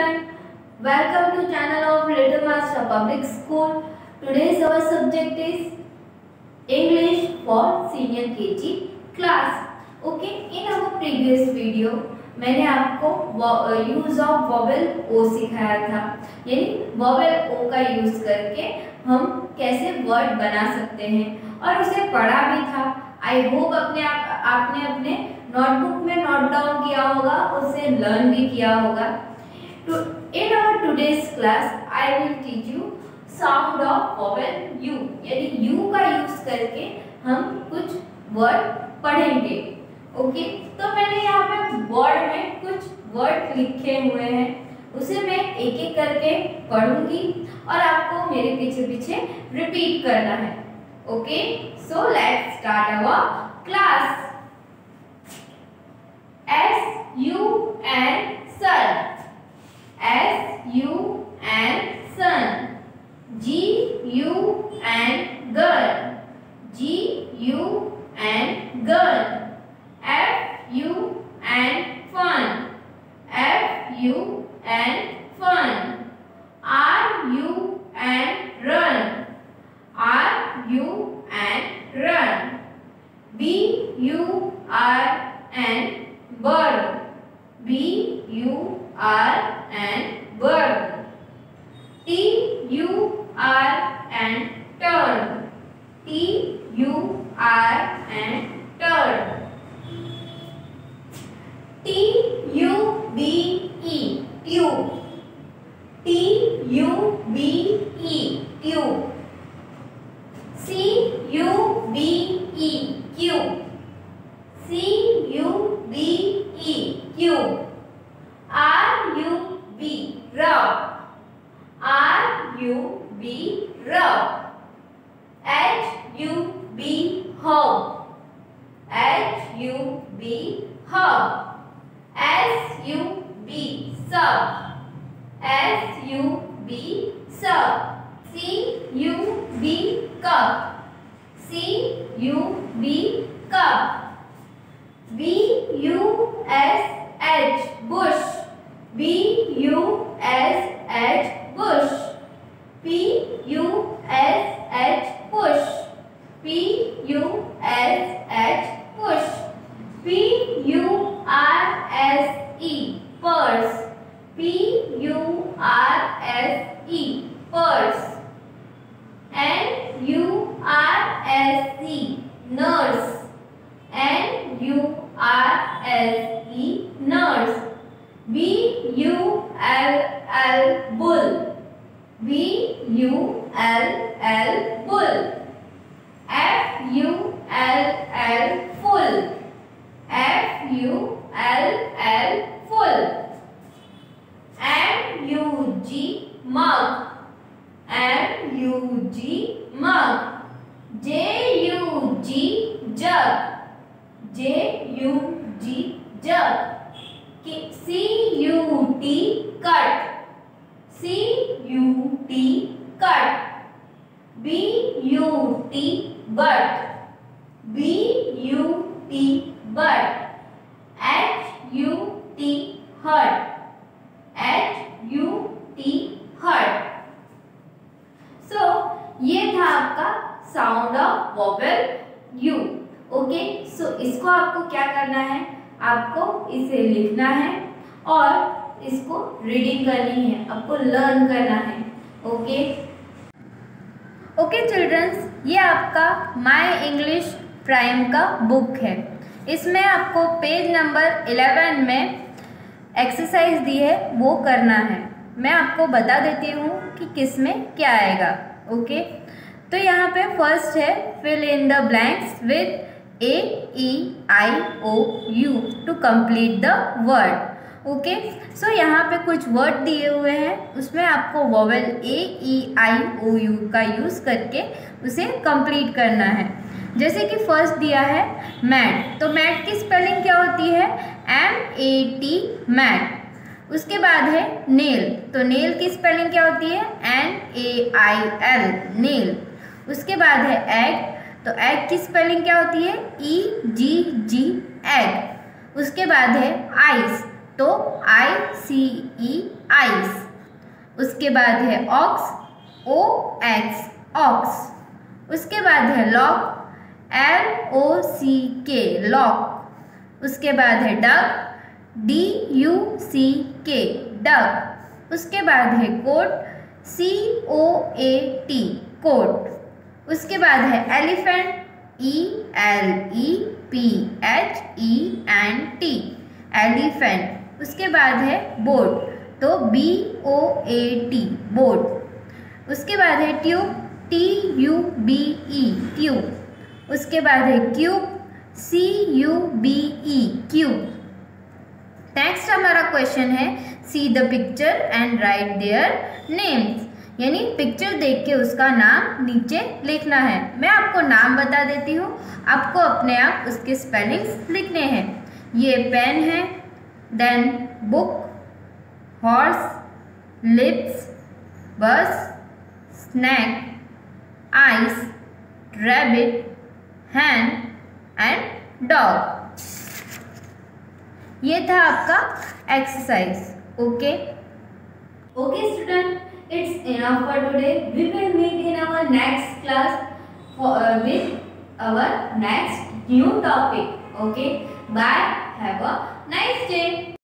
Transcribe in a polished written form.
children, welcome to channel of Little Master Public School. Today's our subject is English for senior KG class. Okay, in our previous video मैंने आपको use of vowel ओ सिखाया था, यानी vowel ओ का use करके हम कैसे word बना सकते हैं और उसे पढ़ा भी था। आई होप आपने अपने नोटबुक में नोट डाउन किया होगा, उसे लर्न भी किया होगा। In our today's class, I will teach you sound of vowel U, यानी U का यूज करके हम कुछ वर्ड पढ़ेंगे। ओके, तो मैंने यहाँ पे बोर्ड में कुछ वर्ड लिखे हुए हैं, उसे मैं एक एक करके पढ़ूंगी और आपको मेरे पीछे पीछे रिपीट करना है। Okay, so let's start our class. S-U-N sun, S-U-N sun, G-U-N gun, G-U-N gun, F-U-N fun, F-U-N fun, R-U-N run, R-U-N run, B-U-R-N bird, B-U-R-N bird, T-U-R-N turn, T-U-R-N turn, T-U-B-E tube, T-U-B-E tube, C-U-B-E cube, C-U-B-E cube, R-U-B rub, R-U-B rub, H-U-B hug, H-U-B hug, S-U-B sub, S-U-B sub, C-U-B cup, C-U-B cup, B-U-S-H bush, B-U-S-H bush, P-U-S-H push, P-U-S-H push, P-U-R-S-E purse, P-U-R-S-E purse, N-U-R-S-E nurse, N-U-R-S-E nurse, B-U-L-L bull, B-U-L-L bull, F-U-L-L full, F-U-L-L full, M-U-G mug, M-U-G mug, J-U-G jug, J-U-G jug, C-U-T cut, C-U-T cut, B-U-T butt, B-U-T butt, H-U-T hut, H-U-T hut। So ये था आपका sound of vowel U. Okay, so इसको आपको क्या करना है, आपको इसे लिखना है और इसको रीडिंग करनी है, आपको लर्न करना है। ओके ओके चिल्ड्रंस, ये आपका माय इंग्लिश प्राइम का बुक है। इसमें आपको पेज नंबर 11 में एक्सरसाइज दी है, वो करना है। मैं आपको बता देती हूँ कि किस में क्या आएगा। ओके, तो यहाँ पे फर्स्ट है fill in the blanks with A-E-I-O-U to complete the word. Okay, so यहाँ पे कुछ वर्ड दिए हुए हैं, उसमें आपको वोवेल A-E-I-O-U का यूज़ करके उसे कंप्लीट करना है। जैसे कि फर्स्ट दिया है मैट, तो मैट की स्पेलिंग क्या होती है, M-A-T मैट। उसके बाद है नेल, तो नेल की स्पेलिंग क्या होती है, N-A-I-L नेल। उसके बाद है एग, तो एग की स्पेलिंग क्या होती है, E-G-G एग। उसके बाद है आइस, तो ICE आइस। उसके बाद है ऑक्स, OX ऑक्स। उसके बाद है लॉक, LOCK लॉक। उसके बाद है डक, DUCK डक। उसके बाद है कोट, COAT कोट। उसके बाद है एलिफेंट, ELEPHENT एलिफेंट। उसके बाद है बोट, तो BOAT बोट। उसके बाद है ट्यूब, TUBE ट्यूब। उसके बाद है क्यूब, CUBE क्यूब। नेक्स्ट हमारा क्वेश्चन है see the picture and right their names, यानी पिक्चर देख के उसका नाम नीचे लिखना है। मैं आपको नाम बता देती हूँ, आपको अपने आप उसके स्पेलिंग्स लिखने हैं। ये पेन है, then book, horse, lips, bus, snack, ice, rabbit, hand and dog. ये था आपका exercise. Okay student, it's enough for today. We will meet in our next class with our next new topic. Okay, bye. Have a nice day.